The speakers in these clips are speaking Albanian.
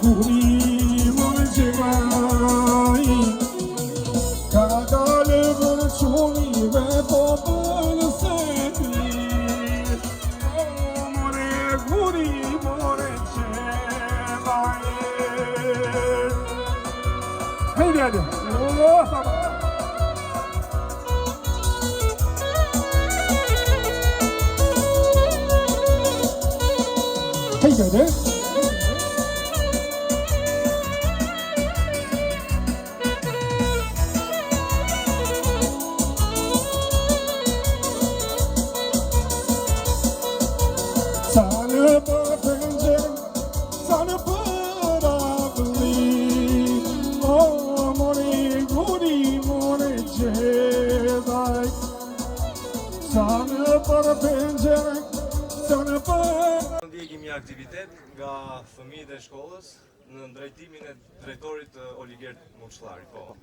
guri më gjemaj Ka dalë vërqonive po bëllë se ti More guri more gjemaj Hejde hajde Hejde hajde Ndjekim një aktivitet nga fëmijët e shkollës në drejtimin e drejtorit Oligert Moçllari. Po.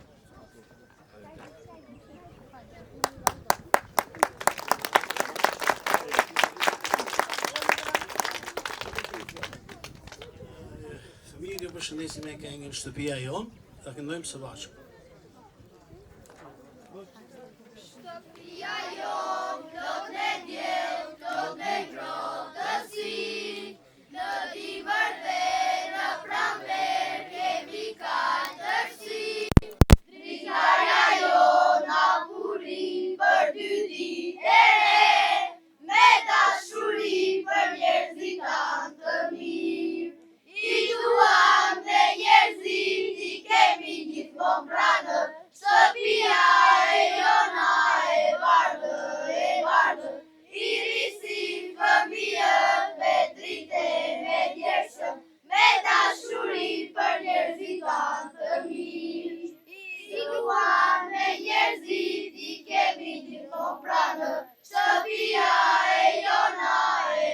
Fëmijët ju përshëndesim me këngën Shtëpia jon, ta këndojmë së bashku. Shtëpia jon, plot me diell, plot me ngrohtë të zi, në dimër dhe në pranver kemi katërsi. Dritarja jon apurin për 2 ditë e re, me dashuri për njerëzit tanë të mirë. I duam dhe njerëzit i kemi gjithmonë pranë, shtëpia e jona e bardhë, i risim fëmijët me drite me djersëm, me dashuri për njerëzit tanë të mirë. I duam dhe njerëzit i kemi gjithmonë pranë, shtëpia e jona e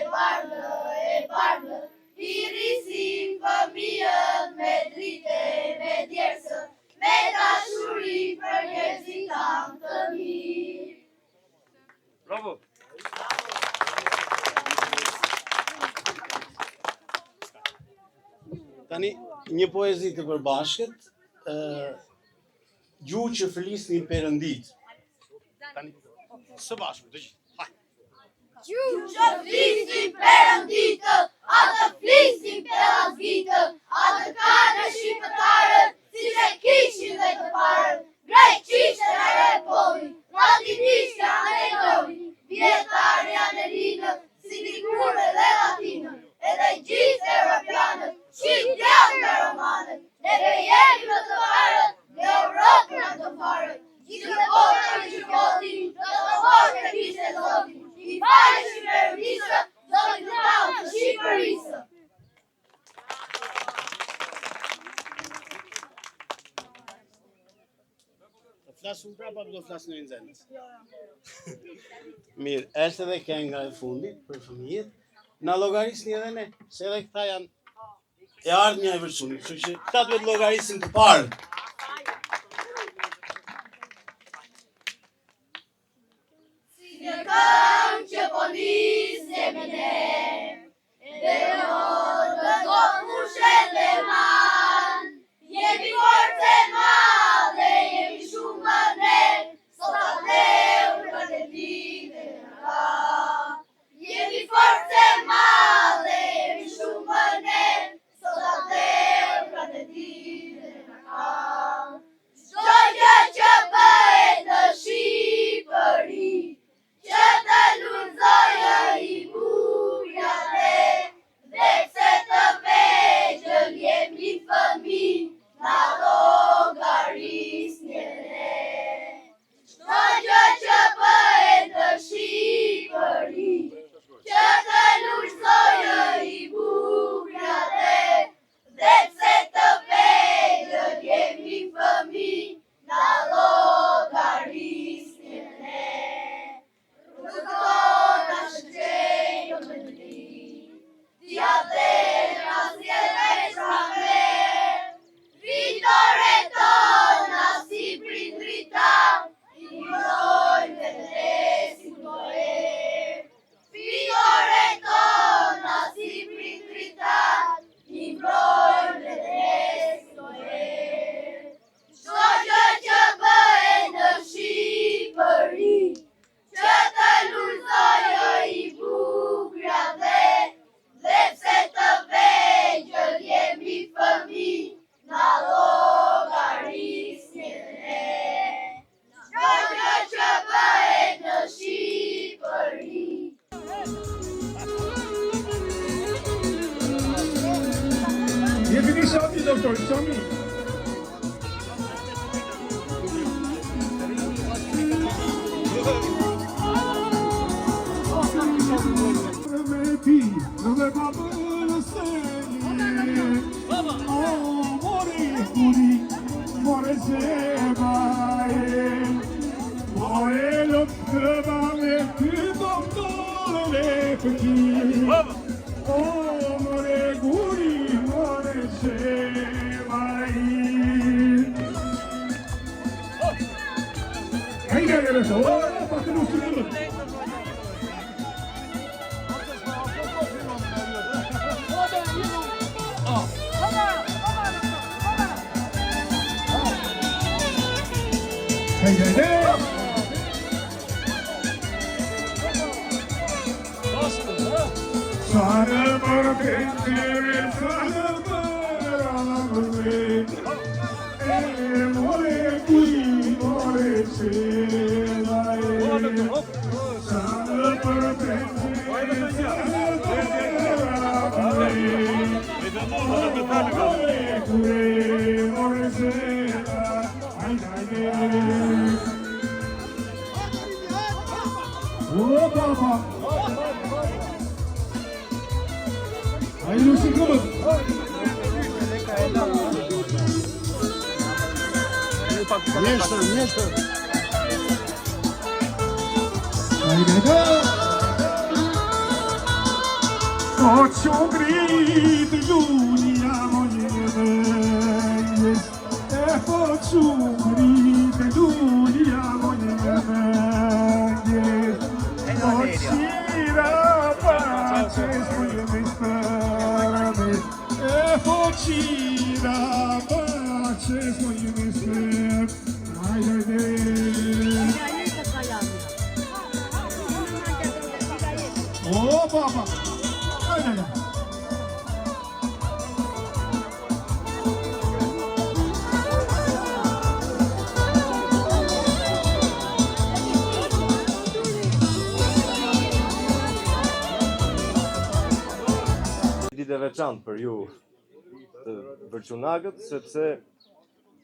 bardhë, i risim fëmijët me drite me djersëm, me dashuri për njerëzit tanë të mirë. Bravo! Tani, një poezi të përbashkët, gjuhë që flisnin Perëndit. Tani, së bashku, të gjithë. Gjuhë që flisnin Perënditët, atë flisnin Pelasgitët, atë kanë shqiptarët, si që kishin dhe të parët. Greqishtën e repolli, latinishtën e njohin, vjetar janë e rinët, si dikurë dhe latinët, edhe gjithë europianët, shqip janë me romanët, neve jemi më të parët, dhe Europën në të parët, gjithë botën që votin, të të morë e kishte zotin, i pare Shqipërisë, zotin të talë të Shqipërisë. Flasë unë prapa, do flasë në inzenës. Mirë, është edhe kënga e fundit për fëmijët. Na llogarisni edhe ne, se edhe këta janë e ardhmja e vërçunit, kështu që këta duhet llogarisin të parë. Si një këngë që po nisje me ne, dhe në gotë mushen dhe man, jemi force madhe, jemi shumë më ne, sot ateu në të ditë në ka. Jemi force madhe, jemi shumë më ne, sot ateu në të ditë në ka. Çdo gjë që bëhet në Shqipëri, që të lullzojë Jepini shati, doktor, qami. Dhe babën e seli O, mori kuri, more zebaje More lop treba me ty doktor e pëti O, more kuri, more zebaje Hajde, Jereso, pa të nuk të në Hey, hey, hey! Sana bana pencereler, sana bana ağlamır. More kui, more sevay. Sana bana pencereler, sana bana ağlamır. More kui, more sevay. Oh, papa! Haydi Hüseyin Kılıç! Mjeshtë. Haydi de! O çok gridi Julia moje Poczuli Julia moje Pocira pace swoje myślami Pocira pace swoje myślami O baba Haydi Ditë e veçantë për ju të Vërçunagët, sepse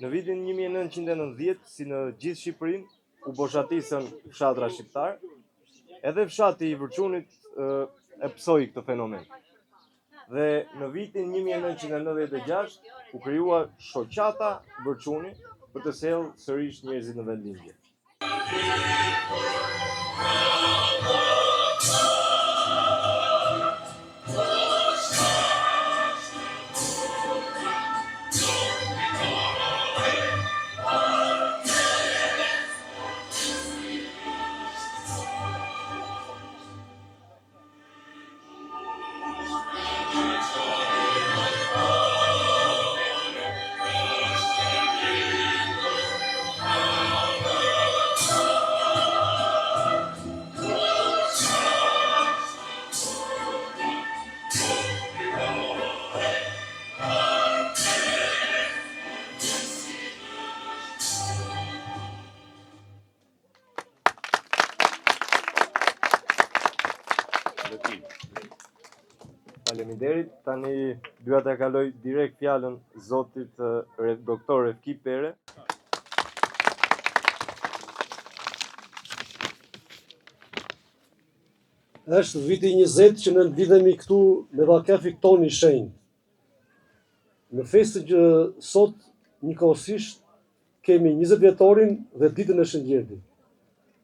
në vitin 1990, si në gjithë Shqipërinë, u boshatisën fshatra shqiptar, edhe fshati i Vërçunit e psoi këtë fenomen. Dhe në vitin 1996 u krijua shoqata Vërçuni për të sjellë sërish njerëzit në vendlindje. Faleminderit. Tani dua ta kaloj direkt fjalën zotit doktor Refki Pere. Është viti 20 që ne lidhemi këtu me vakefi tonë i shenjtë. Në festën që sot njëkohësisht kemi 20 vjetorin dhe ditën e Shëndjetit.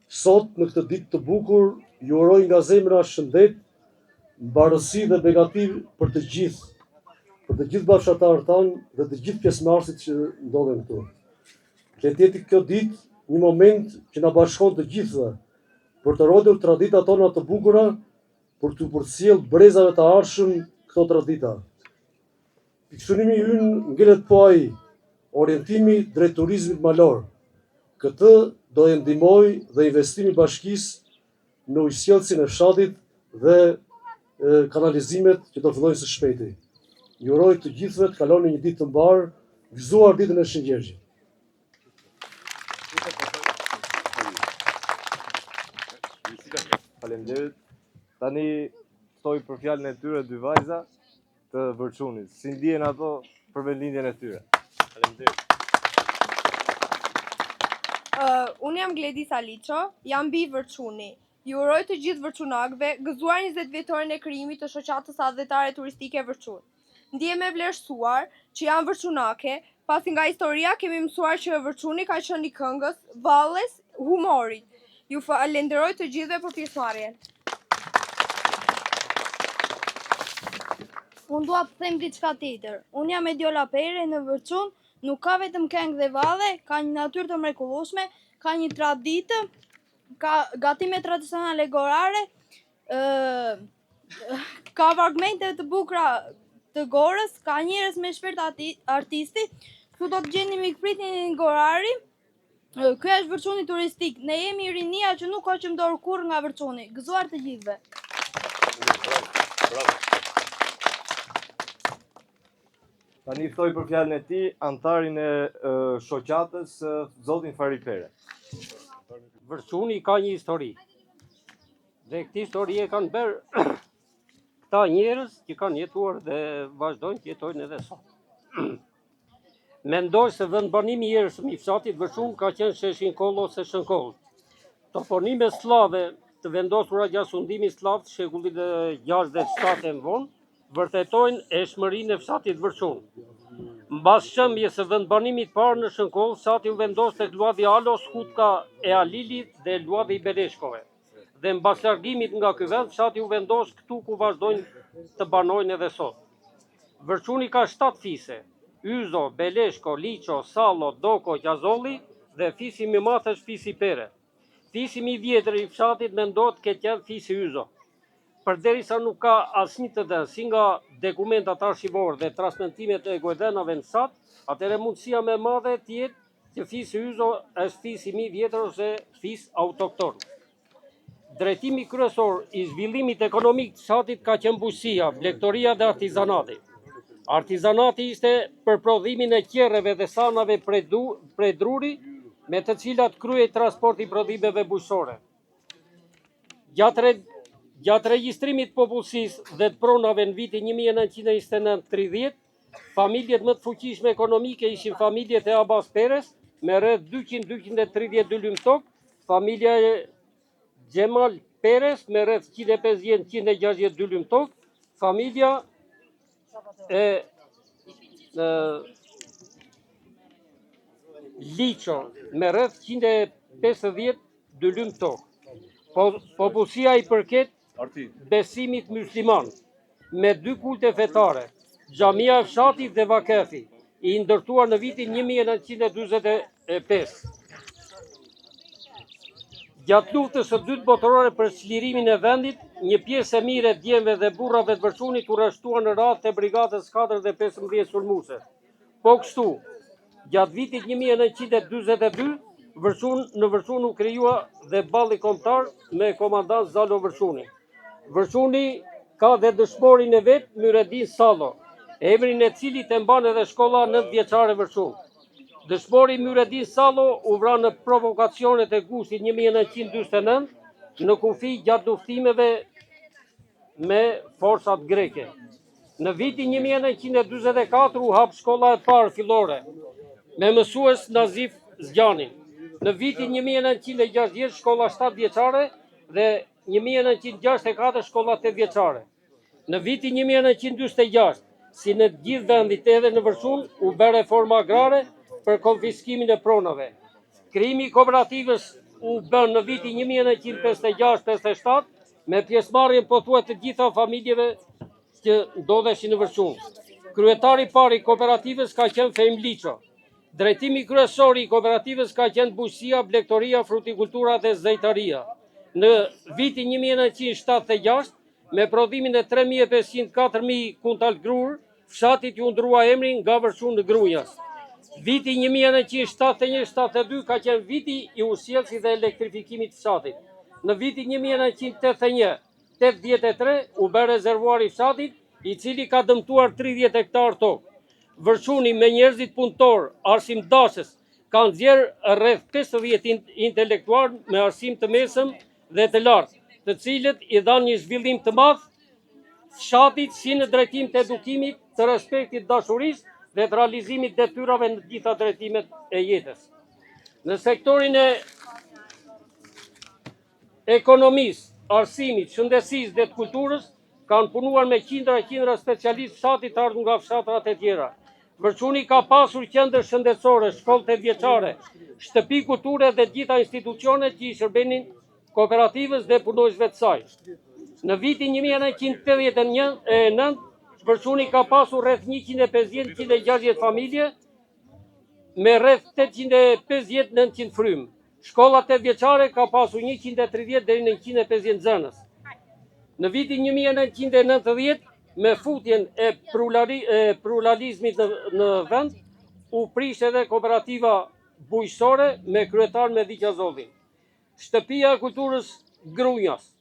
Sot në këtë ditë të bukur ju uroj nga zemra shëndet, mbarësi dhe begati për të gjithë bashkëtarët tanë dhe të gjithë pjesëmarrësit që ndodhen këtu. Le të jetë kjo ditë një moment që na bashkon të gjithëve për të rodhur traditat tona të bukura, për të përcjell brezave të ardhshëm këto tradita. Pikësynimi ynë ngelet po ai, orientimi drejt turizmit malor. Këtë do e ndihmoj dhe investimi i bashkisë në ujësjellësin e fshatit dhe kanalizimet që do fillojnë së shpejti. Ju uroj të gjithëve të kaloni një ditë të mbar, gëzuar ditën e Shëndjetit. Faleminderit. Tani ftoj për fjalën e tyre dy vajza, të Vërçunit. Si ndihen ato për vendlindjen e tyre? Faleminderit. Unë jam Gledisa Liço, jam mbi Vërçuni. Ju uroj të gjithë vërçunakëve gëzuar 20 vjetorin e krijimit të shoqatës adhetare turistike Vërçun. Ndihem e vlerësuar që jam vërçunake, pasi nga historia kemi mësuar që Vërçuni ka qenë i këngës, valles, humorit. Ju falenderoj të gjithëve për pjesëmarrjen. Unë dua të them diçka tjetër. Unë jam Ediola Pere në Vërçun, nuk ka vetëm këngë dhe valle, ka një natyrë të mrekullueshme, ka një traditë, ka gatime tradicionale gorare, ka fragmente të bukura të gorës, ka njerëz me shpirt artisti. Këtu do të gjeni mikpritin gorari. Ky është Vërçuni turistik. Ne jemi rinia që nuk ka që dorë kurrë nga Vërçuni. Gëzuar të gjithëve. Bravo. Tani ftoj për fjalën e tij antarin e shoqatës, zotin Fari Pere. Vërçuni ka një histori. Dhe këtë histori e kanë bërë këta njerëz që kanë jetuar dhe vazhdojnë të jetojnë edhe sot. Mendoj se vendbanimi i ershëm i fshatit Vërçun ka qenë Sheshin Koll ose Shënkoll. Toponime slave të vendosura gjatë sundimit slav të shekullit 6 dhe 7 e vonë vërtetojnë eshmërinë e fshatit Vërçun. Mbas shëmbjes së vendbanimit parë në Shënkoll, fshati u vendos tek luadhi Alos, Hutka e Alilit dhe luadhi i Beleshkove. Dhe mbas largimit nga ky vend, fshati u vendos këtu ku vazhdojnë të banojnë edhe sot. Vërçuni ka 7 fise: Yzo, Beleshko, Liço, Sallo, Doko, Qazolli dhe fisi më i madh është fisi Pere. Fisi më i vjetër i fshatit mendohet të ketë qenë fisi Yzo. Përderisa nuk ka asnjë të dënë si nga dokumentat arshivore dhe transmetimet e godenave në fshat, atëherë mundësia më e madhe të jetë që fisi Yzo është fisi më i vjetër ose fis autokton. Drejtimi kryesor i zhvillimit ekonomik të fshatit ka qenë bujqësia, blegtoria dhe artizanati. Artizanati ishte për prodhimin e qerreve dhe sanave prej druri, me të cilat kryej transporti i prodhimeve bujqësore. Gjatë regjistrimit popullsisë dhe të pronave në vitin 1929-30, familjet më të fuqishme ekonomike ishin familjet e Abbas Peres me rreth 200-232 lymë tokë, familja e Gjemal Peres me rreth 150-162 lymë tokë, familja e Liço me rreth 152 lymë tokë. Popullsia i përket besimit musliman me 2 kulte fetare, xhamia e fshatit dhe vakefi, i ndërtuar në vitin 1945. Gjatë luftës së dytë botërore për çlirimin e vendit, një pjesë e mirë e djemve dhe burrave të Vërçunit u rreshtua në radhë të brigadës 4 dhe 15 sulmuese. Po kështu, gjatë vitit 1942, në Vërçun u krijua dhe balli kombëtar me komandant Zalo Vërçuni. Vërçuni ka dhe dëshmorin e vet, Myredin Sallo, emrin e cilit e mban edhe shkolla 9 vjeçare Vërçun. Dëshmori Myredin Sallo u vra në provokacionet e gustit 1949 në kufi gjatë luftimeve me forcat greke. Në vitin 1944 u hap shkolla e parë fillore me mësues Nazif Zgjanin. Në vitin 1960 shkolla 7 vjeçare dhe 1964 shkolla 8 vjeçare. Në vitin 1946, si në gjithë vendit edhe në Vërçun, u bë reforma agrare për konfiskimin e pronave. Krijimi i kooperativës u bën në vitin 1956-57 me pjesëmarrjen pothuajse të gjitha familjeve që ndodheshin në Vërçun. Kryetari i parë i kooperativës ka qenë Fejm Liço. Drejtimi kryesor i kooperativës ka qenë bujqësia, blegtoria, frutikultura dhe zejtaria. Në vitin 1976, me prodhimin e 3.500-4.000 kuntal grur, fshatit ju ndrua emrin nga Vërçun në Grunjas. Viti 1971-72 ka qenë viti i usjelësit dhe elektrifikimit të fshatit. Në vitin 1981-83 u bë rezervuari i fshatit, i cili ka dëmtuar 30 hektar tokë. Vërçuni me njerëzit punëtor, arsimdashës, kanë nxjerrë rreth 50 intelektual me arsim të mesëm dhe të lartë, të cilët i dhanë një zhvillim të madh fshatit si në drejtim të edukimit, të respektit dashurisë dhe të realizimit detyrave në gjitha drejtimet e jetës. Në sektorin e ekonomisë, arsimit, shëndetësisë dhe të kulturës, kanë punuar me qindra specialistë fshatit të ardhur nga fshatrat e tjera. Vërçuni ka pasur qendër shëndetësore, shkollë të vjeçare, shtëpi kulture dhe gjitha institucionet që i shërbenin kooperativës dhe punojësve të saj. Në vitin 1989, Vërçuni ka pasur rreth 150-160 familje me rreth 850-900 frymë. Shkollat e vjeçare ka pasur 130 deri në 150 nxënës. Në vitin 1990, me futjen e pluralizmit në vend, u prish edhe kooperativa bujqësore me kryetar me Diqazolli. Shtëpia e kulturës Grunjas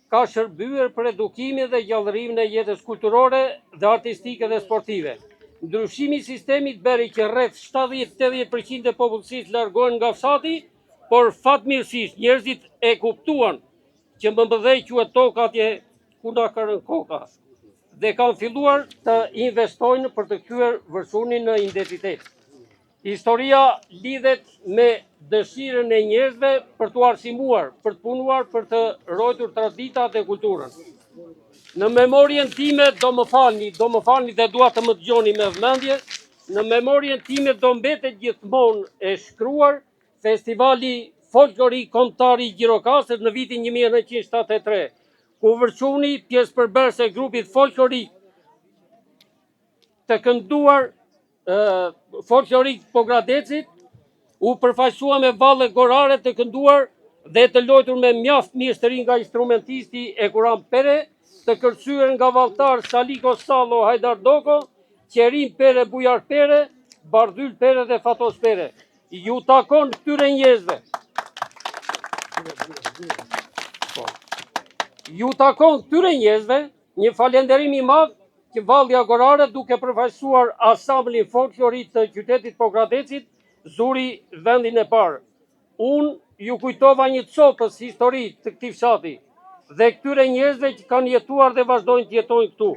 ka shërbyer për edukimin dhe gjallërimin e jetës kulturore dhe artistike dhe sportive. Ndryshimi i sistemit bëri që rreth 70-80% e popullsisë largohen nga fshati, por fatmirësisht njerëzit e kuptuan që më mëdhej quhet toka atje ku na ka rënë koka dhe kanë filluar të investojnë për të kthyer Vërçunin në identitet. Historia lidhet me dëshirën e njerëzve për të arsimuar, për të punuar, për të ruajtur traditat dhe kulturën. Në memorien time do më falni dhe dua të më dëgjoni me vëmendje, në memorien time do mbetet gjithmonë e shkruar Festivali Folklorik Kombëtar i Gjirokastrit në vitin 1973, ku Vërçuni, pjesëpërbërës e grupit folklorik të kënduar folklorik Pogradecit, u përfaqësua me valle gorare të kënduar dhe të lojtur me mjaft mjeshtëri nga instrumentisti Ekuram Pere, të kërcyer nga valltar Saliko Sallo Hajdar Doko, Qerim Pere Bujar Pere, Bardhyl Pere dhe Fatos Pere. Ju takon këtyre njerëzve. Ju takon këtyre njerëzve një falënderim i madh që valli agorare duke përfaqësuar ansamblin folklorik të qytetit Pogradecit zuri vendin e parë. Unë ju kujtova një copës histori të këtij fshati dhe këtyre njerëzve që kanë jetuar dhe vazhdojnë të jetojnë këtu.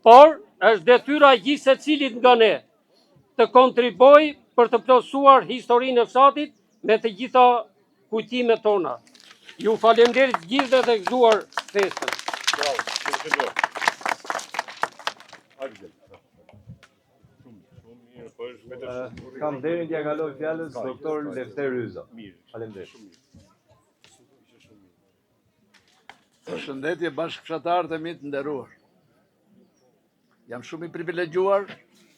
Por është detyra gjithë secilit nga ne të kontribojë për të plotësuar historinë e fshatit me të gjitha kujtimet tona. Ju falenderit gjithë dhe gëzuar festën. Kam derin t'ja kaloj fjalës doktor Lefter Ryza. Faleminderit. Përshëndetje bashkëfshatarët e mi të nderuar. Jam shumë i privilegjuar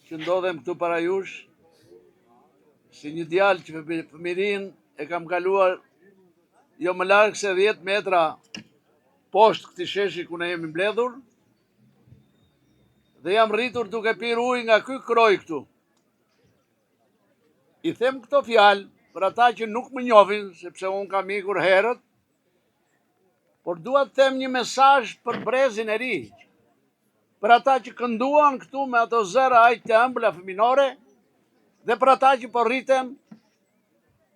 që ndodhem këtu para jush si një djalë që fëmirin e kam kaluar jo më larg se 10 metra poshtë këtij sheshi ku ne jemi mbledhur dhe jam rritur duke pirë ujë nga ky kroj këtu. I them këto fjalë për ata që nuk më njohin, sepse unë kam ikur herët, por dua të them një mesazh për brezin e ri, për ata që kënduan këtu me ato zëra aq të ëmbla fëminore dhe për ata që po rriten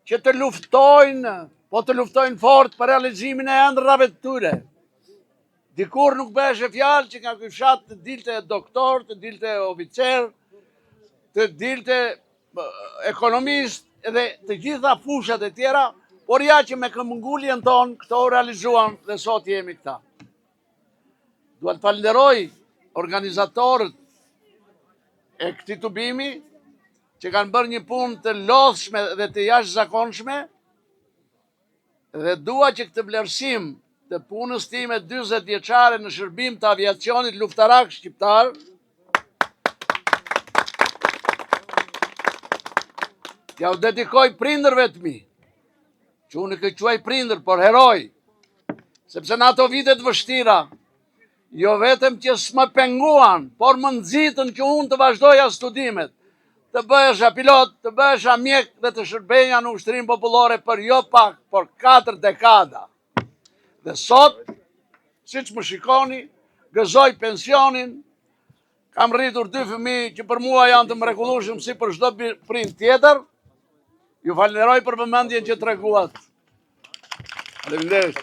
që të luftojnë, po të luftojnë fort për realizimin e ëndrrave të tyre. Dikur nuk bëheshe fjalë që nga ky fshat të dilte doktor, të dilte oficer, të dilte ekonomist edhe të gjitha fushat e tjera, por ja që me këmbënguljen tonë këto u realizuan dhe sot jemi këta. Dua të falenderoj organizatorët e këtij tubimi që kanë bërë një punë të lodhshme dhe të jashtëzakonshme dhe dua që këtë vlerësim të punës time 40 vjeçare në shërbim të aviacionit luftarak shqiptar ja u dedikoj prindërve të mi, që unë këtë quaj prindër, por heroj, sepse në ato vitet vështira, jo vetëm që s'më penguan, por më nxitën që unë të vazhdoja studimet, të bëhesha pilot, të bëhesha mjek dhe të shërbenja në ushtrinë popullore për jo pak, por 4 dekada. Dhe sot, si që më shikoni, gëzoj pensionin, kam rritur 2 fëmijë që për mua janë të mrekullueshëm si për çdo prind tjetër. Ju falenderoj për vëmendjen që treguat. Faleminderit.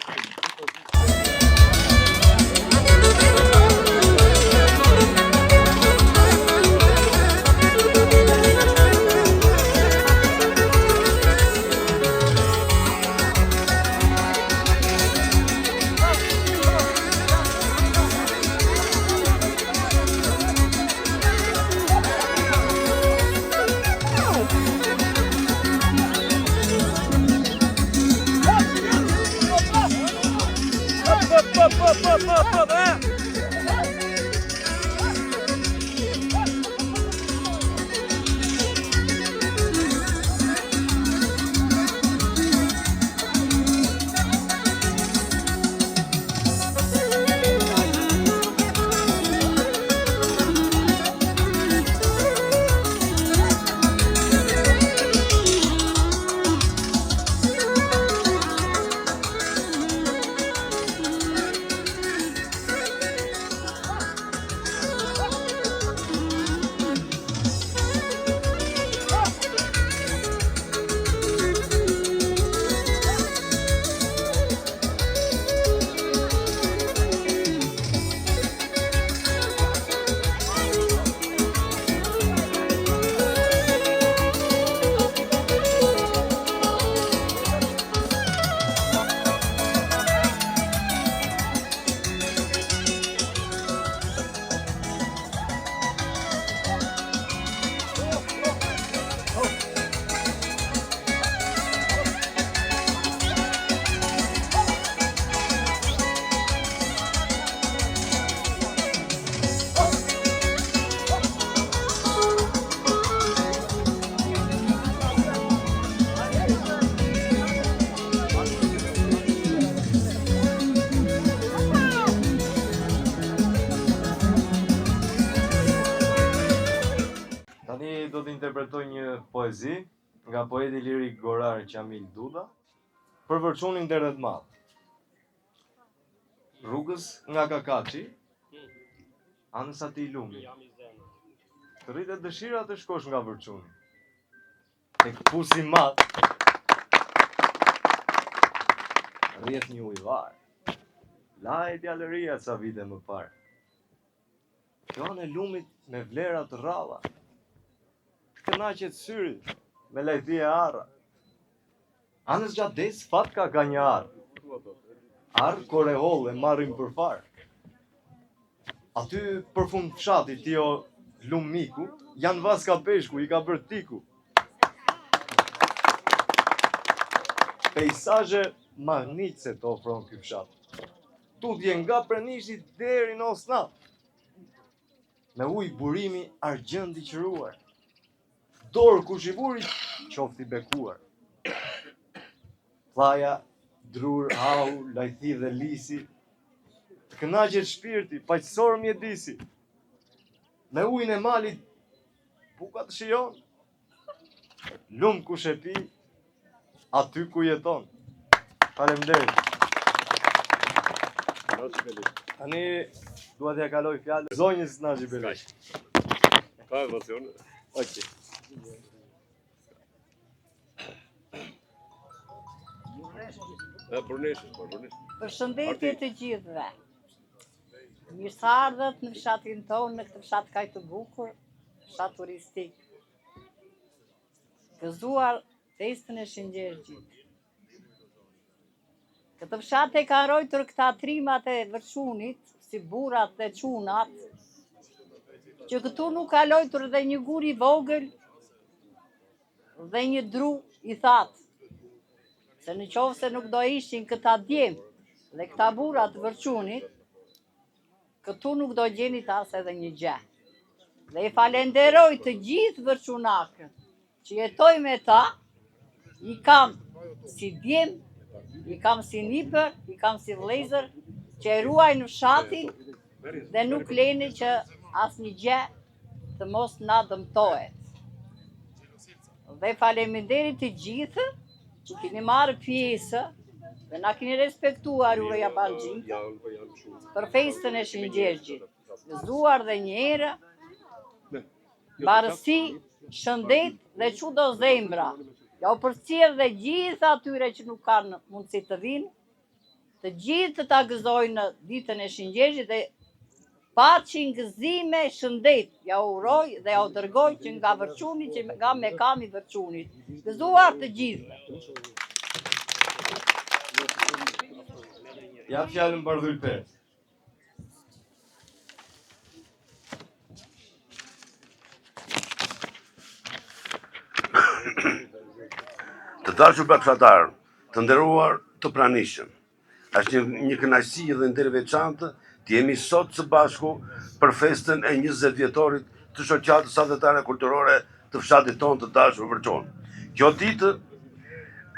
do të interpretoj një poezi nga poeti lirik gorar Qamil Duda për vërçunin Derdhet Madh. Rrugës nga Kakaçi, anës atij lumi. Të rritet dëshira të shkosh nga vërçuni. Tek pusi madh rrjet një ujvar. Laj djalëria ca vite më parë. Kjo anë e lumit me vlera të rralla. Kënaqet syri me lejthi e arra. Anës gjatë des fatka ka një arë. Arë koreholl e marrin për farë. Aty për fund fshatit tio lum miku, janë vas ka peshku, i ka bërë tiku. Pejsazhe magnitse të ofron ky fshat. Tutje nga Prenishit deri në Osnat. Me ujë burimi argjend i qëruar. Dorë kushivurit qofti bekuar. Plaja, drur, hau, lajthi dhe lisi. Të kënaqet shpirti, paqësor mjedisi. Me ujën e malit buka të shijon. Lum ku shepi, aty ku jeton. Faleminderit. Tani dua t'ja kaloj fjalën zonjës Naxhi Belesh. Ka emocion. Okej. Përshëndetje të gjithëve. Mirë se ardhët në fshatin tonë, në këtë fshat kaq të bukur, fshat turistik. Gëzuar festën e Shëngjeshgjit. Këtë fshat e ka rojtur këta trimat e vërçunit, si burrat dhe çunat, që këtu nuk ka lojtur dhe një gur i vogël dhe një dru i thatë. Se në qovë se nuk do ishin këta djem dhe këta burra të vërçunit, këtu nuk do gjeni tas edhe një gjë. Dhe i falenderoj të gjithë vërçunakët që jetoj me ta, i kam si djem, i kam si nipër, i kam si vëllezër, që e ruaj në fshatin dhe nuk leni që asnjë gjë të mos na dëmtohet. Dhe faleminderit të gjithë që keni marrë pjesë dhe na keni respektuar Uroja Ballxhin për festën e Shëngjeshgjit. Gëzuar dhe një herë, barësi, shëndet dhe çudo zemra. Ja u përcjell dhe gjithë atyre që nuk kanë mundësi të vinë, të gjithë të ta gëzojnë ditën e Shëngjeshgjit dhe paqin, gëzime, shëndet. Ja u uroj dhe ja u dërgoj që nga vërçuni, që nga me kam i vërçunit. Gëzuar të gjithë. Ja fjalën Bardhyl Pet. Të dashur bashkëtarë, të nderuar të pranishëm. Është një kënaqësi dhe ndër veçantë të jemi sot së bashku për festën e 20 vjetorit të shoqatës adhetare kulturore të fshatit tonë të dashur Vërçun. Kjo ditë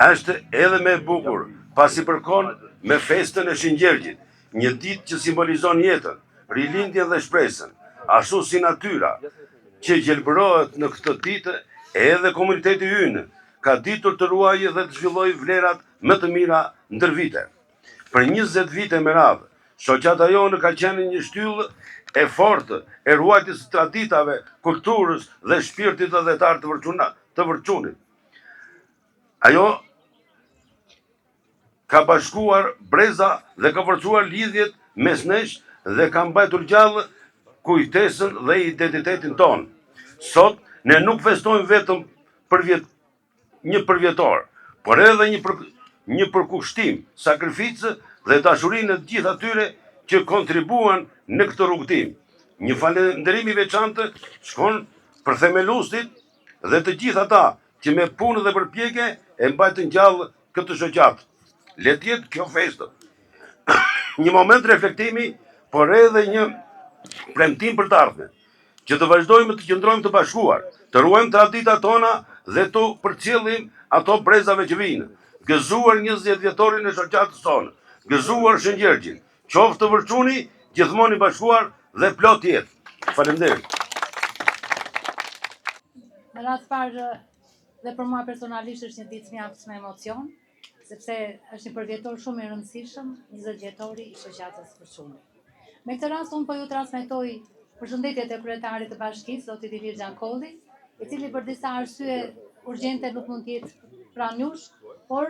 është edhe më e bukur, pasi përkon me festën e Shëngjeshgjit, një ditë që simbolizon jetën, rilindjen dhe shpresën, ashtu si natyra që gjelbërohet në këtë ditë, edhe komuniteti ynë ka ditur të ruajë dhe të zhvillojë vlerat më të mira ndër vite. Për 20 vite me radhë, shoqata jonë ka qenë një shtyllë e fortë e ruajtjes së traditave, kulturës dhe shpirtit adhetar të Vërçunit. Ajo ka bashkuar breza dhe ka forcuar lidhjet mes nesh dhe ka mbajtur gjallë kujtesën dhe identitetin tonë. Sot ne nuk festojmë vetëm një përvjetor, por edhe një përkushtim, sakrificë dhe dashurinë e gjithë atyre që kontribuan në këtë rrugtim. Një falënderim i veçantë shkon për themeluesit dhe të gjithë ata që me punë dhe përpjekje e mbajtën gjallë këtë shoqatë. Le të jetë kjo festë një moment reflektimi, por edhe një premtim për të ardhmen, që të vazhdojmë të qëndrojmë të bashkuar, të ruajmë traditat tona dhe të përcjellim ato brezave që vinë. Gëzuar 20 vjetorin e shoqatës tonë, gëzuar Shëngjeshgjin, qoftë Vërçuni gjithmonë i bashkuar dhe plot jetë. Faleminderit. Në rast parë dhe për mua personalisht është një ditë mjaft me emocion, sepse është një përvjetor shumë i rëndësishëm, 20 vjetori i shoqatës Vërçuni. Me këtë rast unë po ju transmetoj përshëndetjet e kryetarit të bashkisë, zoti Ilir Gjakolli, i cili për disa arsye urgjente nuk mund të jetë pranë jush, por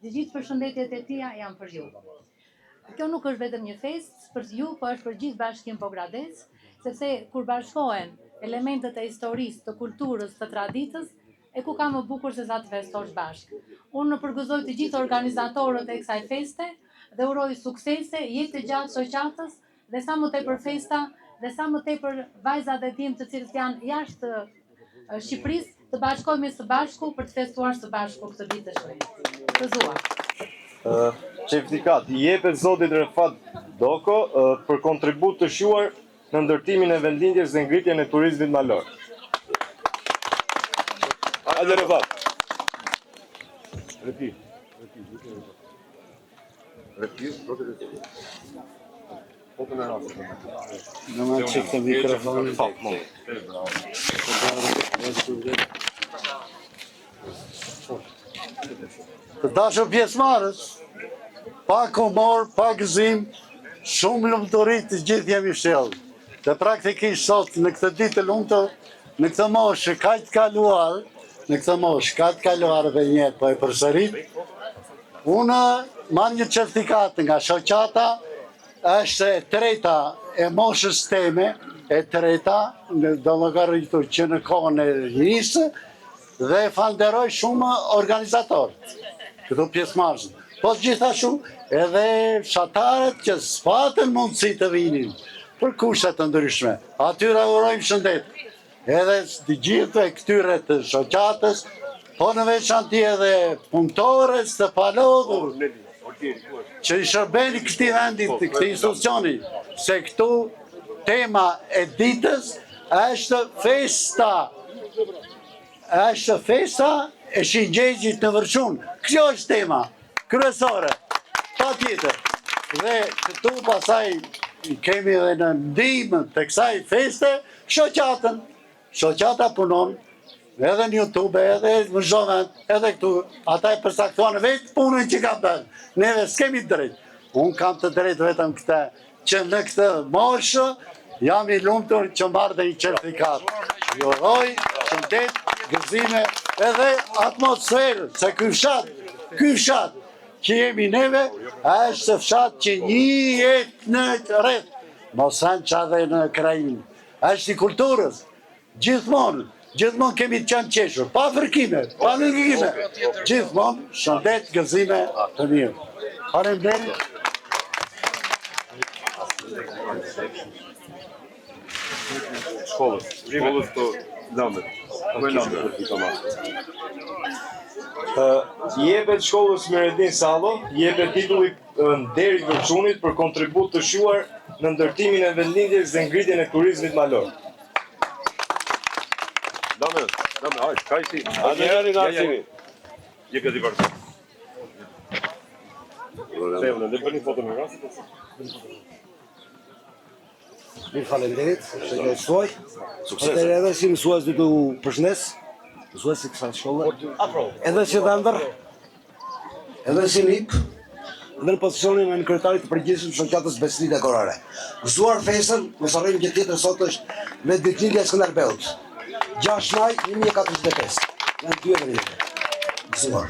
të gjithë përshëndetjet e tija janë për ju. Kjo nuk është vetëm një festë për ju, po është për gjithë bashkinë Pogradec, sepse kur bashkohen elementet e historisë, të kulturës, të traditës, e ku ka më bukur se sa të festosh bashkë. Unë në përgëzoj të gjithë organizatorët e kësaj feste dhe uroj suksese, jetë të gjatë shoqatës dhe sa më tepër festa dhe sa më tepër vajzat dhe djemt të cilët janë jashtë Shqipërisë të bashkohemi së bashku për të festuar së bashku këtë ditë të shpejtë. Gëzuar. Certifikat i jepet zotit Refat Doko për kontribut të shuar në ndërtimin e vendlindjes dhe ngritjen e turizmit malor. Hajde Refat. Në më qikë të mikrofonin. Të dashur pjesëmarrës, pa komor, pa gëzim, shumë lumturi të gjithë jemi fshellë. Dhe praktikisht sot në këtë ditë të lumtur, në këtë moshë kaq të kaluar dhe një po e përsërit, unë marr një certifikat nga shoqata, është e treta e moshës teme, e treta, do llogaritur që në kohën e rinisë, dhe falenderoj shumë organizatorët, këto pjesëmarrës. Po gjithashtu edhe fshatarët që s'patën mundësi të vinin për kushte të ndryshme. Atyre urojmë shëndet. Edhe të gjithë këtyre të shoqatës, po në veçanti edhe punëtorës të palodhur, që i shërbeni këtij vendit, këtij institucioni, se këtu tema e ditës është festa e Shëngjajgjit në Vërçun. Kjo është tema kryesore, pa tjetër. Dhe këtu pasaj kemi edhe në ndihmë të kësaj feste shoqatën. Shoqata punon edhe në YouTube, edhe në zhonën, edhe këtu. Ata e përsaktuan vetë punën që kam bërë. Neve s'kemi drejt. Unë kam të drejt vetëm këta, që në këtë moshë jam i lumtur që marrë dhe i certifikat. Ju uroj shëndet, gëzime, edhe atmosferë, se ky fshat që jemi neve, është fshat që njihet në rreth, Mosanqa dhe në krajinë. Është i kulturës, gjithmonë kemi të qenë qeshur, pa fërkime, pa nëngime, gjithmonë shëndet, gëzime të mirë. Faleminderit. Shkollës të damet. Jepet shkollës Meredin Sallo, jepet titulli Nderi i Vërçunit për kontribut të shuar në ndërtimin e vendlindjes dhe ngritjen e turizmit malor. Dame, hajt, ka i si. Njëri nga arsimi. Jepet i vërtë. Sevne, dhe për një foto në rrasë? Mirë falenderit, që të shkoj. Sukses. Edhe si mësues du të përshnes, mësues si kësa shkolle, edhe si vendër, edhe si NIP, dhe në pozicionin e në kryetarit të përgjithshëm të shoqatës Besnik e Korare. Gëzuar festën, mos harrojmë që tjetër sot është me ditëlindjen e Skënderbeut. 6 maj 1945. Janë 2 vjet. Gëzuar.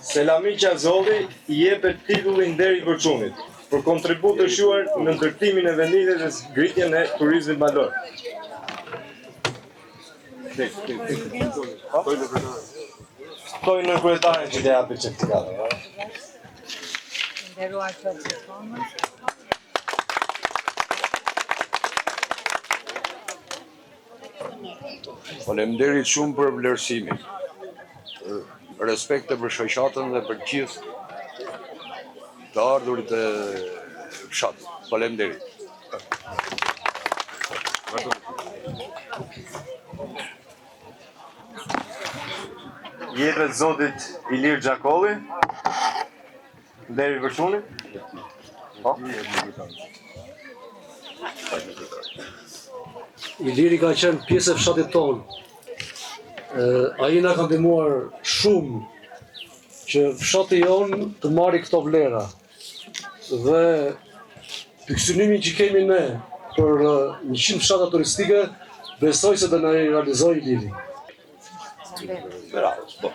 Selami Qazolli i jepet titullin Nderi i Vërçunit për kontribut të shuar në ndërtimin e vendlindjes dhe ngritjen e turizmit malor. Ftoj në kryetarin që të japi certifikatin. Nderuar personë. Faleminderit shumë për vlerësimin. Respekte për shoqatën dhe për gjithë të ardhurit e fshatit. Faleminderit. Jepet zotit Ilir Gjakolli, Nderi i Vërçunit. Iliri ka qenë pjesë e fshatit tonë. Ai na ka ndihmuar shumë që fshati jonë të marrë këto vlera. Dhe pyksënimin që kemi ne për 100 fshata turistike, besoj se do na realizoj Iliri. Bravo, po.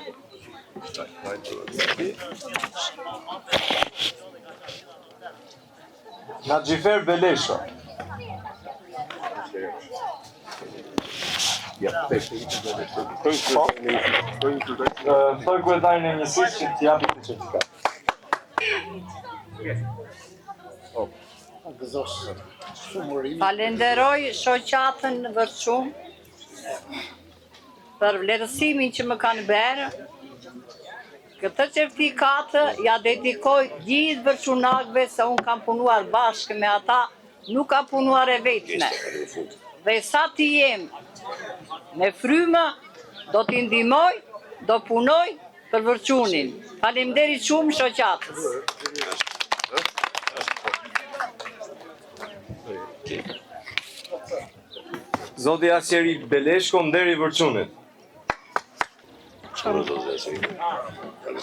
Naxhifer Belesha. Ftoj kryetarin e njësisë që t'japi këtë certifikat. Falenderoj shoqatën Vërçun për vlerësimin që më kanë bërë. Këtë certifikatë ja dedikoj gjithë vërçunakëve se unë kam punuar bashkë me ata, nuk kam punuar e vetme. Dhe sa ti jem me frymë, do t'i ndihmoj, do punoj për Vërçunin. Faleminderit shumë shoqatës. Zoti Asjeri Beleshko, nderi i Vërçunit. Se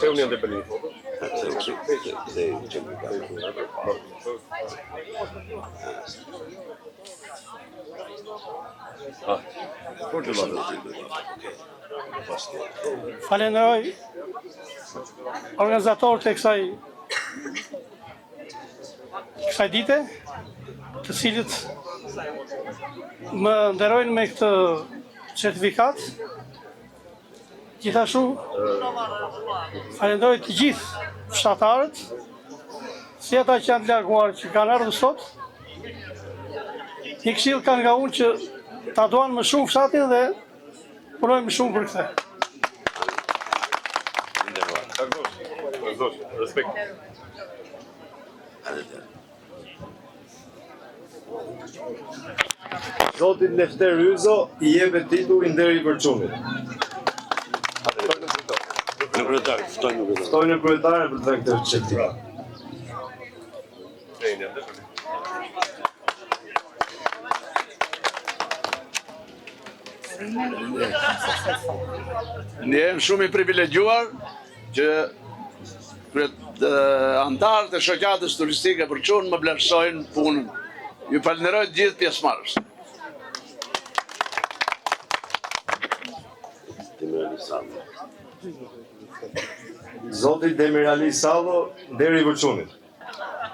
unë janë të bëni foto? Falenderoj organizatorët e kësaj dite, të cilët më nderojnë me këtë certifikat. Gjithashtu falenderoj të gjithë fshatarët, si ata që janë të larguar që kanë ardhur sot. Një këshill kanë nga unë që ta duan më shumë fshatin dhe punojnë më shumë për këtë. Respekt. Zoti Lefter Ryzo i jepet titulli nderi i Vërçunit. Ftojnë në kryetare për të dhënë këtë certifikat. Ne jemi shumë i privilegjuar që antarët e shoqatës turistike Vërçun më vlerësojnë punën. Ju falenderoj të gjithë pjesëmarrës. Zoti Demir Ali Sallo, nderi i Vërçunit.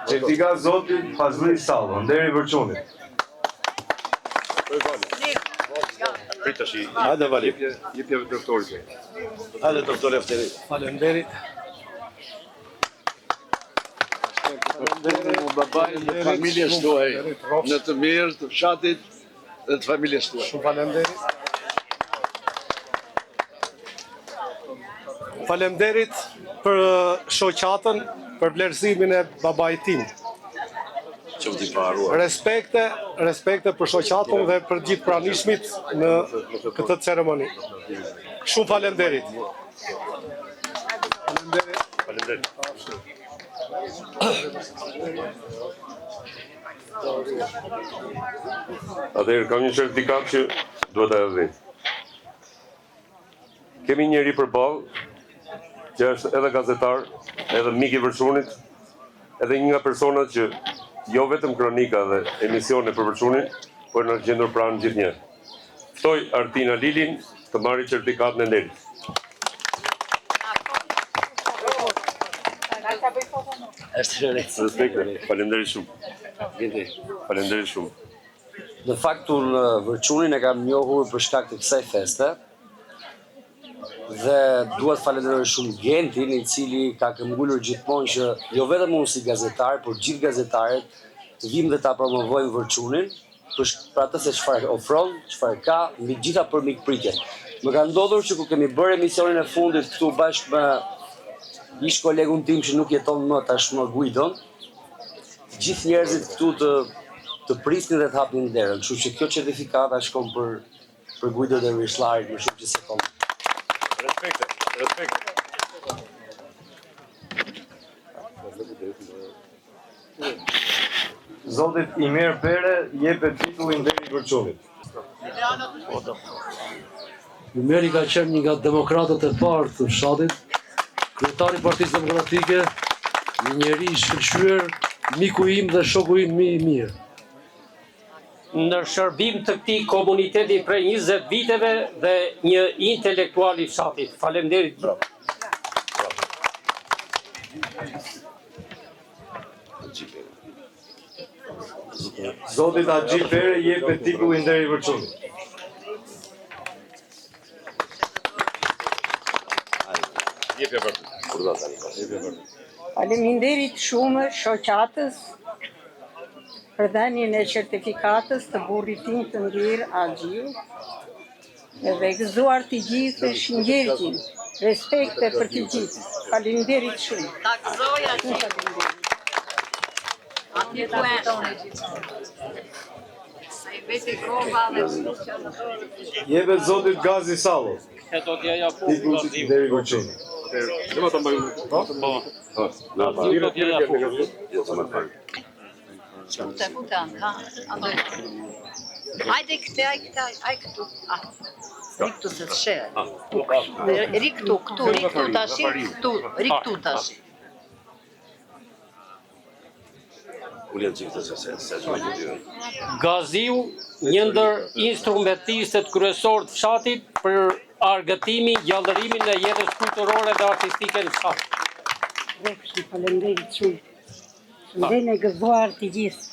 Certifikat Zoti Fazli Sallo, nderi i Vërçunit. Hajde vali. Jepja doktorit. Hajde doktor Lefteri. Faleminderit. Babajnë dhe familjes tuaj, në të mirë të fshatit dhe të familjes tuaj. Shumë faleminderit. Faleminderit për shoqatën, për vlerësimin e babait tim. Respekte për shoqatën dhe për gjithë pranishmit në këtë ceremoni. Shumë faleminderit. Faleminderit. Atëherë kam një certifikat që duhet ta dhëj. Kemi njëri përballë që është edhe gazetar, edhe mik i Vërçunit, edhe një nga personat që jo vetëm kronika dhe emisione për Vërçunin, por në gjendur pranë gjithnjë. Ftoj Artina Lilin të marrë certifikatën e nderit. Faleminderit shumë. Faleminderit shumë. Në fakt unë Vërçunin e kam njohur për shkak të kësaj feste. Dhe duhet falenderoj shumë Gentin, i cili ka këmbgulur gjithmonë që jo vetëm unë si gazetar, por gjithë gazetarët të vim dhe ta promovojmë Vërçunin për atë se çfarë ofron, çfarë ka, mbi gjitha për mikpritjen. Më ka ndodhur që ku kemi bërë emisionin e fundit këtu bashkë me ish kolegun tim që nuk jeton më tashmë Guidon, gjithë njerëzit këtu të prisnin dhe të hapnin derën, kështu që kjo certifikata shkon për Guido dhe Rishlarit më shumë që se kom. Respekte. zotit Imer Pere jepet titullin deri i vërçunit. Imeri ka qenë një nga demokratët e parë të fshatit, kryetari i Partisë Demokratike, një njeri i shkëlqyer, miku im dhe shoku im më i mirë. Në shërbim të këtij komuniteti prej 20 viteve dhe një intelektual i fshatit. Faleminderit. Zotit Haxhi Pere jepet titullin deri i vërçunit. Faleminderit shumë shoqatës për dhënien e certifikatës të burrit tim të ndirë Haxhiu, edhe gëzuar të gjithë shëngjërgjin, respekte për të gjithë. Faleminderit shumë. Takzoja që atje ku e sa i veti kova dhe Jepet zotit Gazi Sallo. Do t'ja japu Titullin deri i vërçunit. Të futan, hajde këte, aj këtu. Ri këtu se të shërë. Ri këtu tashi, ri këtu tashi. Gaziu, një ndër instrumentistët kryesorë të fshatit për argëtimin, gjallërimin e jetës kulturore dhe artistike në fshat. Rekshi, faleminderit shumë. Shëndene gëzuar të gjithë.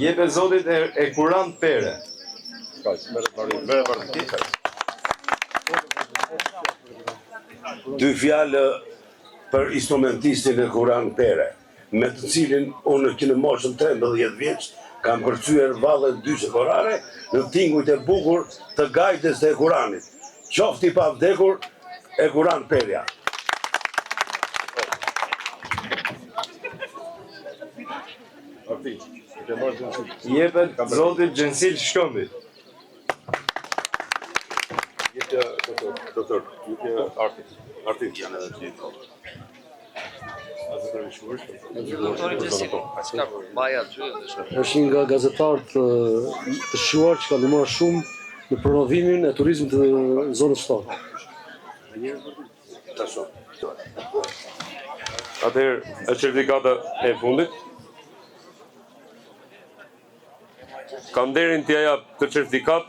Jepet zotit Ekurant Pere. Dy fjalë për instrumentistin e Kuran Pere, me të cilin unë në moshën 13 vjeç kam përcyer vallet 2 sekorare në tingujt e bukur të gajdes të Kuranit. Qofti pa vdekur e Kuran Perja. Jepet zotit Gjensil Shkëmbi. Doktor, artist janë edhe ti. Është një nga gazetarët të shuar që ka ndihmuar shumë në promovimin e turizmit të zonës shtatë. Atëherë, është certifikata e fundit. Kam nderin t'ja jap të certifikat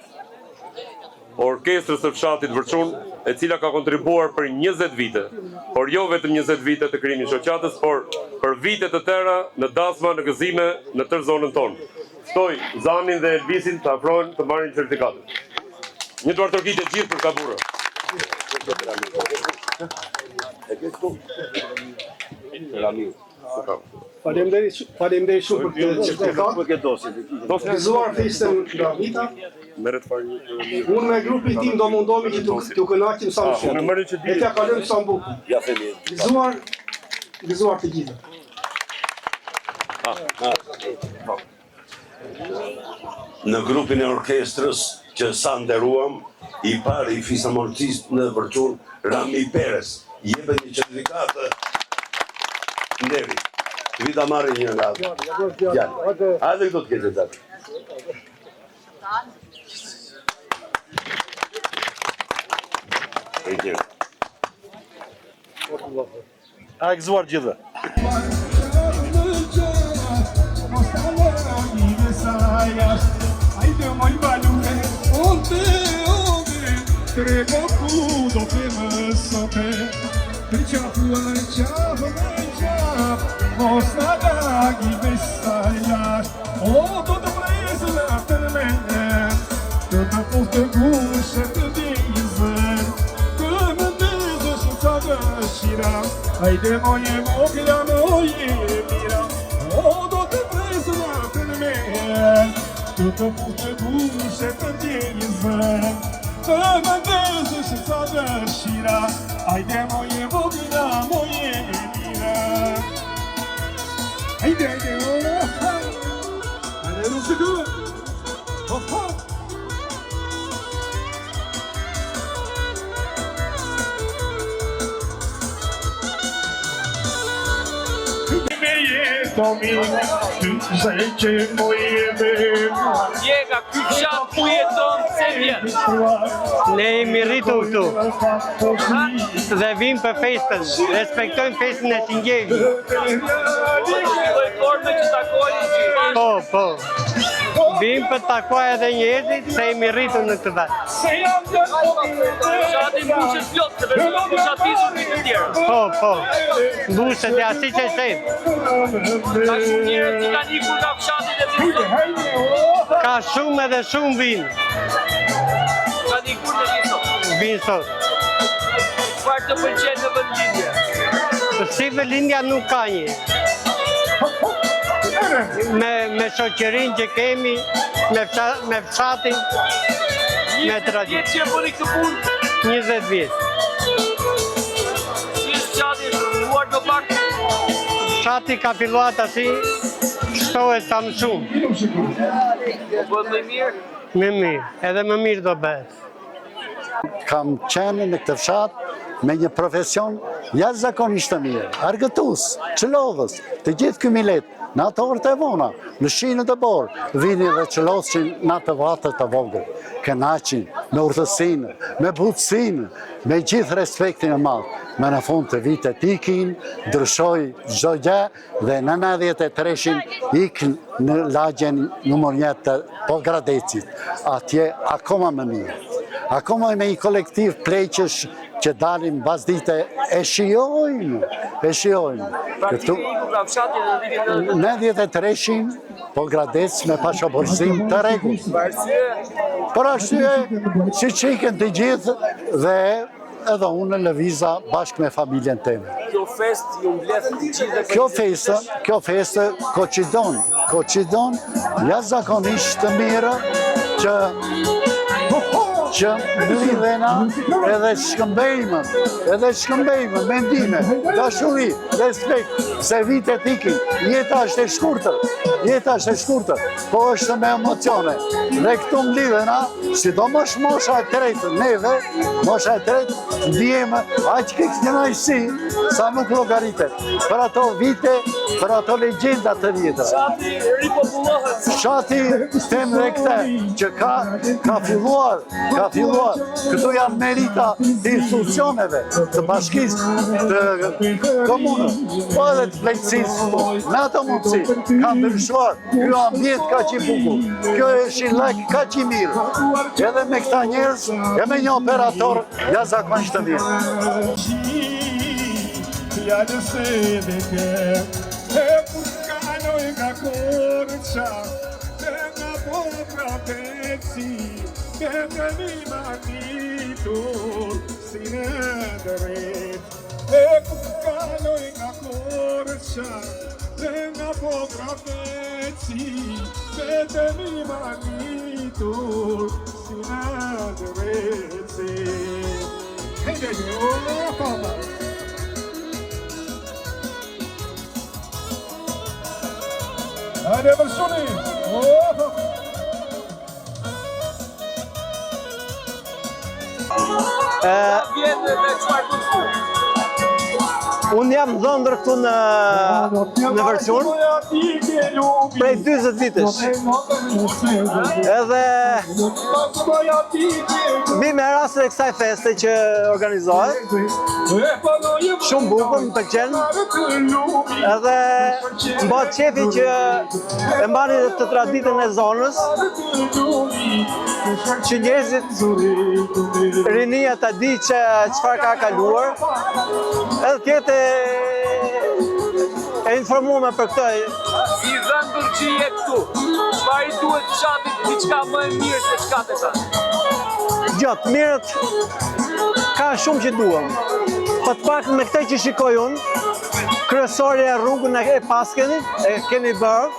orkestrës së fshatit Vërçun, e cila ka kontribuar për 20 vite, por jo vetëm 20 vite të krijimit të shoqatës, por për vite të tëra në dasma, në gëzime në tërë zonën tonë. Ftoj Zanin dhe Elvisin të afrohen të marrin certifikatën. Një duartërkitje gjithë për Kaburë. Faleminderit shumë për këtë certifikat. Gëzuar festën nga vita. Unë me grupi tim do mundohemi që t'u kënaqim sa më shumë. E t'ja kalojmë sa më bukur. Gëzuar të gjithë. Në grupin e orkestrës që sa nderuam, i pari i fisarmonicist në Vërçun, Rami Peres, jepet një certifikatë nderi. Vita marri një nga djallë. Hajde këto të kete të A e gëzuar gjithë. Hajde moje mogla, moje mira, o do të presë natën me të të putë bushe të tjeni zën, të më ndezësh sa dëshira. Hajde moje mogla, moje mira. Hajde, hajde, ruzëgë, hop, hop. Djega, ky fshat ku jeton pse vjen? Ne jemi rritur këtu dhe vim për festën, respektojmë festën e Shëngjejit. Lloj forme që takojnë Po. Vim për të takoj edhe njerëzit se jemi rritur në këtë vend. fshati mbushet plot, se vetëm fshatisur në të tjerë. Po. Mbushet ja siç e shet. Ka shumë njerëz që kanë ikur nga fshati dhe vinë. Ka shumë edhe shumë vinë. Kanë ikur dhe vinë sot. Vinë sot. Çfarë të pëlqen në vendlindje? Si vendlindja nuk ka një. Me shoqërinë që kemi, me fshatin, me traditë. 20 vjet që e bëni këtë punë? 20 vjet. Si është fshati filluar do pak? Fshati ka filluar tash, shtohet sa më shumë. Po më mirë? Më mirë, edhe më mirë do bëhet. Kam qenë në këtë fshat me një profesion jashtëzakonisht të mirë, argëtues, çelodhës, të gjithë ky milet. Në ato orët e vona, në shinët e borë, vini dhe qëlosqin në atë vatët të vogël, kënaqin, me urtësinë, me butësinë, me gjithë respektin e madhë. Me në fund të vitet ikin, ndryshoj çdo gjë dhe në 93-shin ikën në lagjen numër 1 të Podgradecit. Atje akoma më mirë. Akoma me një kolektiv pleqësh që dalim bas dite e shijojnë. Praktikë iku nga fshati dhe Në 93-shin, Podgradec me pashaporësim të rregull. Për arsye, si që ikën të gjithë dhe edhe unë lëviza bashkë me familjen teme. Kjo fest ju mbledh të gjithë. Kjo festë koqidon jashtëzakonisht të mirë që mblidhena edhe shkëmbejmë mendime, dashuri, respekt, se vitet ikin, jeta është e shkurtër, po është me emocione. Dhe këtu mblidhena, sidomos mosha e tretë, neve, mosha e tretë, ndjeme aq kënaqësi sa nuk llogaritet. Për ato vite, për ato legjenda të vjetra. Fshati ripopullohet. Fshati them dhe këtë, që ka filluar. Këtu janë merita të institucioneve, të bashkisë, të komunës, po edhe të pleqësisë. Në ato mundësi, ka ndryshuar, kjo ambient ka që i bukur, kjo është i lek ka që i mirë. Edhe me këta njerëz, e me një operator, jashtëzakonisht të mirë. Kemi manitur si në dërët E ku kaloj nga korësha Dhe nga pografeci Kemi manitur si në dërët Hejde një, papa Hajde vërshuni Unë jam dhëndër këtu në Vërçun prej 20 vitesh. Edhe vi me rastin e kësaj feste që organizohet. Shumë bukur, më pëlqen. Edhe m'bëhet qefi që e mbani të traditën e zonës. Që njerëzit rinia ta di çfarë ka kaluar. Edhe tjetë e informuar për këtë. Si vendur që je këtu, çfarë i duhet fshatit diçka më e mirë se çka të ta? Gjatë mirët ka shumë që duam. Po të pak me këtë që shikoj unë, kryesorja e rrugën e Paskenit, e keni bërë,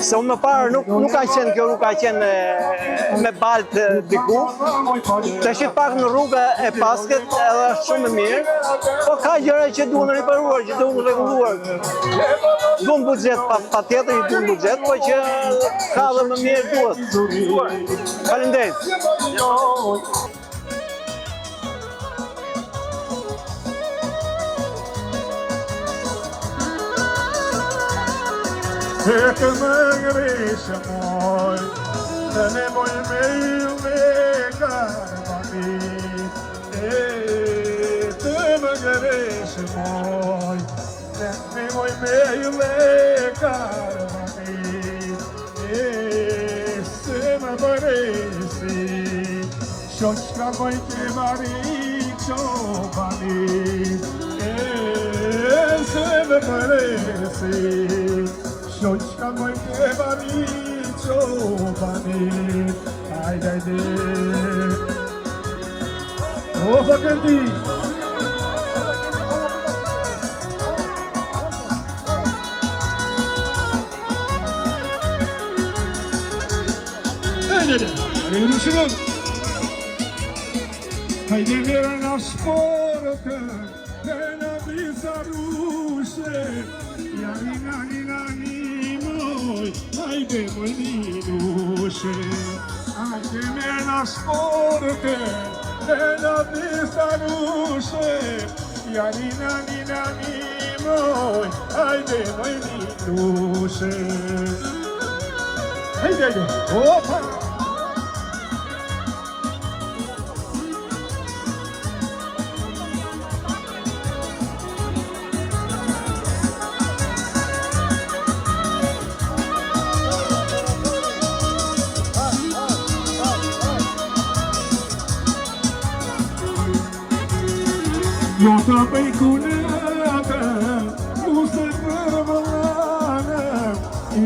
se unë më parë nuk ka qenë kjo, nuk ka qenë me baltë diku. Të shqit pak në rrugë e Pasket edhe është shumë mirë, po ka gjëra që duhen riparuar, që duhen rregulluar. Duhen buxhet, pa tjetër i duhen buxhet, po që ka dhe më mirë duhet. Faleminderit. Të më ngreshe moj, të ne moj me ju me karvanit. Të më ngreshe moj, të ne moj me ju me karvanit. Se më bëresi, shoqka moj ke marik qobanit. Se më bëresi, shoqka moj ke marik qobanit. Hajde, hajde. O, fakëndi. Hajde, hajde. Hajde vera na shportë, e na bizarushe. Jani, nani, nani, moj, hajde moj minushe. Hajde vera na shportë, e na bizarushe. Jani, nani, nani, moj, hajde moj minushe. Hajde, hajde, opa! Jo të bëj kunete, mu se përvëllane.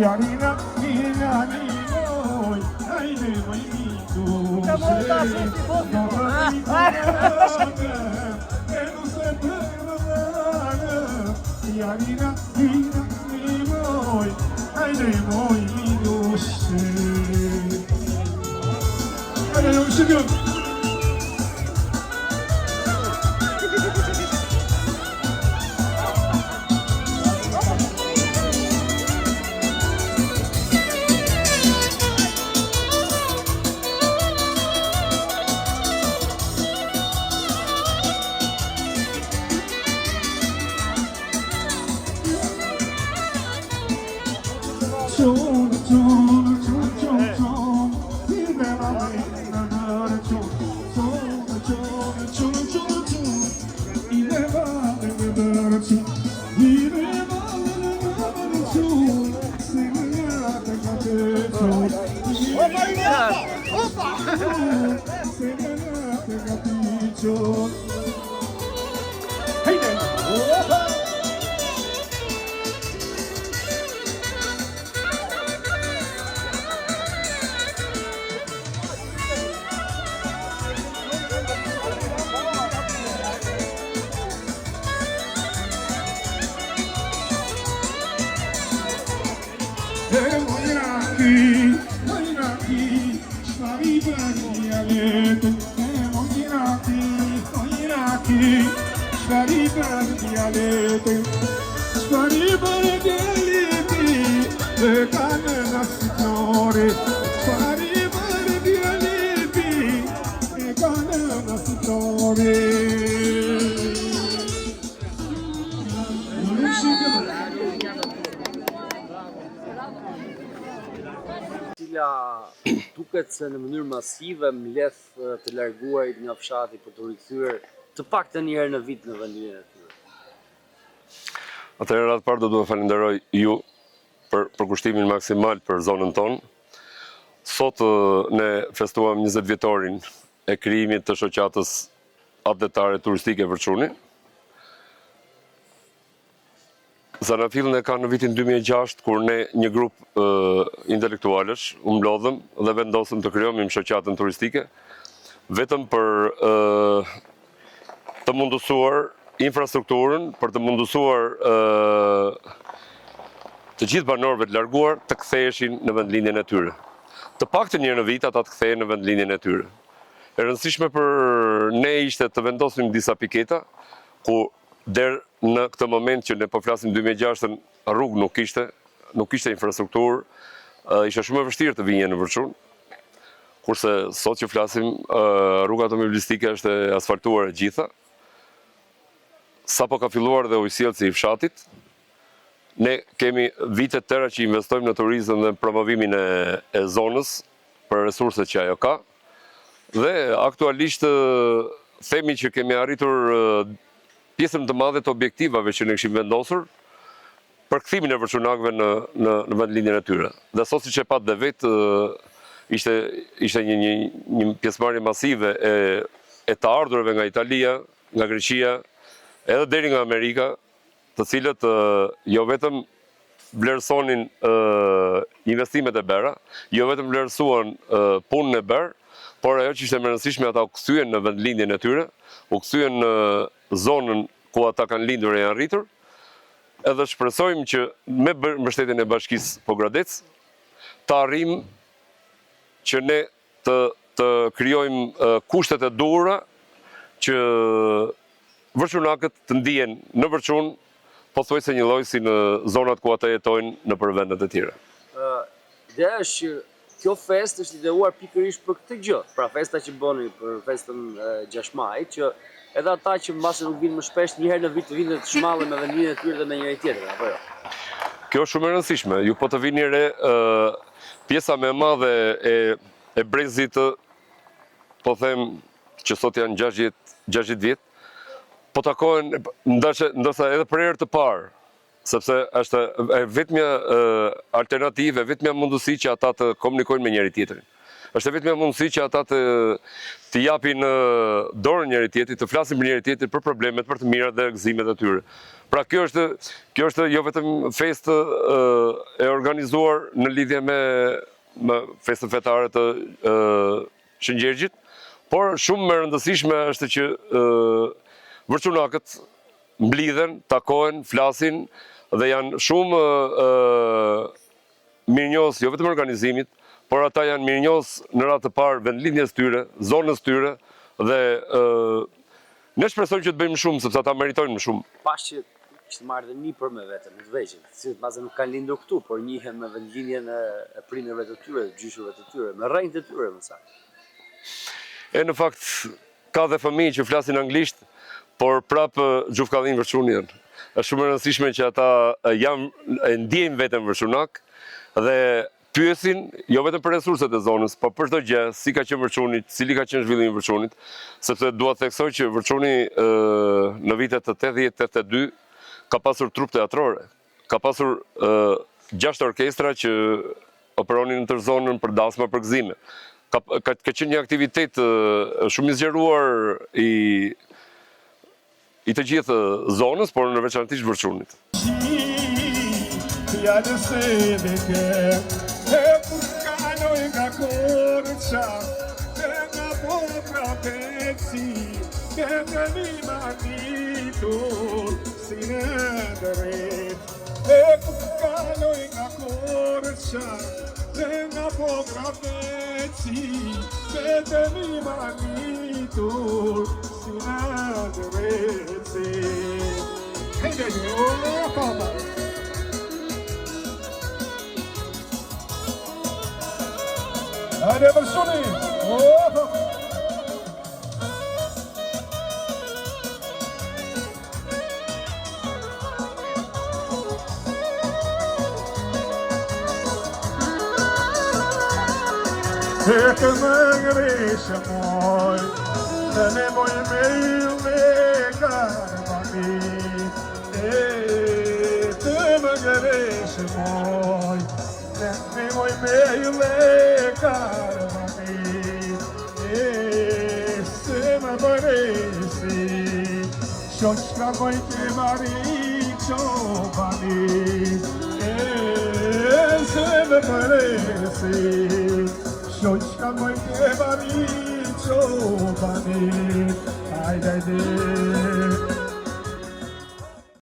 Jarina, nina, ninoj, hajde moj minushe. Jo të bëj kunete, e mu se përvëllane. Jarina, nina, ninoj, hajde moj minushe. Hajde, jo më shqipjon. Duket se në mënyrë masive mbledh të larguarit nga fshati për të rikthyer të paktën një herë në vit në vendin e tyre. Atëherë atë parë do t'ju falenderoj ju për përkushtimin maksimal për zonën tonë. Sot ne festuam 20 vjetorin e krijimit të shoqatës atletare turistike Vërçuni. Zanafillin e ka në vitin 2006, kur ne një grup intelektualesh u mblodhëm dhe vendosëm të krijojmë shoqatën turistike, vetëm për të mundësuar infrastrukturën, për të mundësuar të gjithë banorëve të larguar të ktheheshin në vendlinjen e tyre. Të paktën një herë në vit ata të kthehen në vendlinjen e tyre. E rëndësishme për ne ishte të vendosim disa piketa ku der në këtë moment që ne po flasim 2006, rrugë nuk kishte infrastrukturë, ishte shumë e vështirë të vinje në Vërçun, kurse sot që flasim, rruga automobilistike është asfaltuar e gjitha. Sa po ka filluar dhe ujësjellësi i fshatit, ne kemi vite tëra që investojmë në turizëm dhe promovimin e zonës për resurset që ajo ka. Dhe aktualisht themi që kemi arritur pjesën të madhe të objektivave që ne kishim vendosur për kthimin e vërçunakëve në vendlinjen e tyre. Dhe sot siç e pat dhe vetë ishte një pjesëmarrje masive e të ardhurëve nga Italia, nga Greqia, edhe deri nga Amerika, të cilët jo vetëm vlerësonin investimet e bera, jo vetëm vlerësuan punën e berë, por ajo që ishte më rëndësishme ata u kthyen në vendlindjen e tyre, u kthyen në zonën ku ata kanë lindur e janë rritur, edhe shpresojmë që me mbështetjen e Bashkisë Pogradec të arrijmë që ne të krijojmë kushtet e duhura që vërçunakët të ndihen në Vërçun pothuajse një lloj si në zonat ku ata jetojnë nëpër vendet e tjera. Ideja është që kjo fest është ideuar pikërisht për këtë gjë, pra festa që bëni për festën 6 maj, që edhe ata që mbase nuk vinë më shpesh një herë në vit të vinë të shmallen me vendlinjen e tyre dhe me njëri tjetrin, apo jo? Kjo është shumë e rëndësishme. Ju po të vini re pjesa më e madhe e brezit, po them që sot janë 60 vjet, po takohen ndoshta edhe për herë të parë, sepse është vetmja alternativë, vetmja mundësi që ata të komunikojnë me njëri tjetrin. Është vetmja mundësi që ata të japin dorën njëri tjetrit, të flasin për njëri tjetrin për problemet, për të mirat dhe gëzimet e tyre. Pra kjo është jo vetëm festë e organizuar në lidhje me festën fetare të Shëngjergjit, por shumë më rëndësishme është që vërçunakët mblidhen, takohen, flasin dhe janë shumë mirënjohës jo vetëm organizimit, por ata janë mirënjohës në radhë të parë vendlindjes tyre, zonës tyre dhe ne shpresojmë që të bëjmë shumë sepse ata meritojnë më shumë. Pas që kishte marrë dhe një për me vetëm, në të veçën, si mazë nuk kanë lindur këtu, por njihen me vendlindjen e prindërve të tyre, gjyshëve të tyre, me rrejnë të tyre më saktë. Në fakt ka dhe fëmijë që flasin anglisht, por prapë gjufkallin Vërçuni janë. Është shumë e rëndësishme që ata ndjejnë veten vërçunak dhe pyesin jo vetëm për resurset e zonës, por për çdo gjë, si ka qenë Vërçuni, cili ka qenë zhvillimi i Vërçunit, sepse dua të theksoj që Vërçuni në vitet të 80-82 ka pasur trup teatrore, ka pasur 6 orkestra që operonin në tërzonën për dasma për gëzime. Ka qenë një aktivitet shumë i zgjeruar i të gjithë zonës, por në veçanërisht Vërçunit. Nga popra veci, vetemi manitur, si në dëreci. Hejde një, papa! Hajde Vërçuni! E të më ngreshe moj, të ne moj me ju me karmani. E të më ngreshe moj, të ne moj me ju me karmani. E se më bëresi, shoqka moj të mari qopani. E se më bëresi, Shoqka moj ke bari qopani, hajde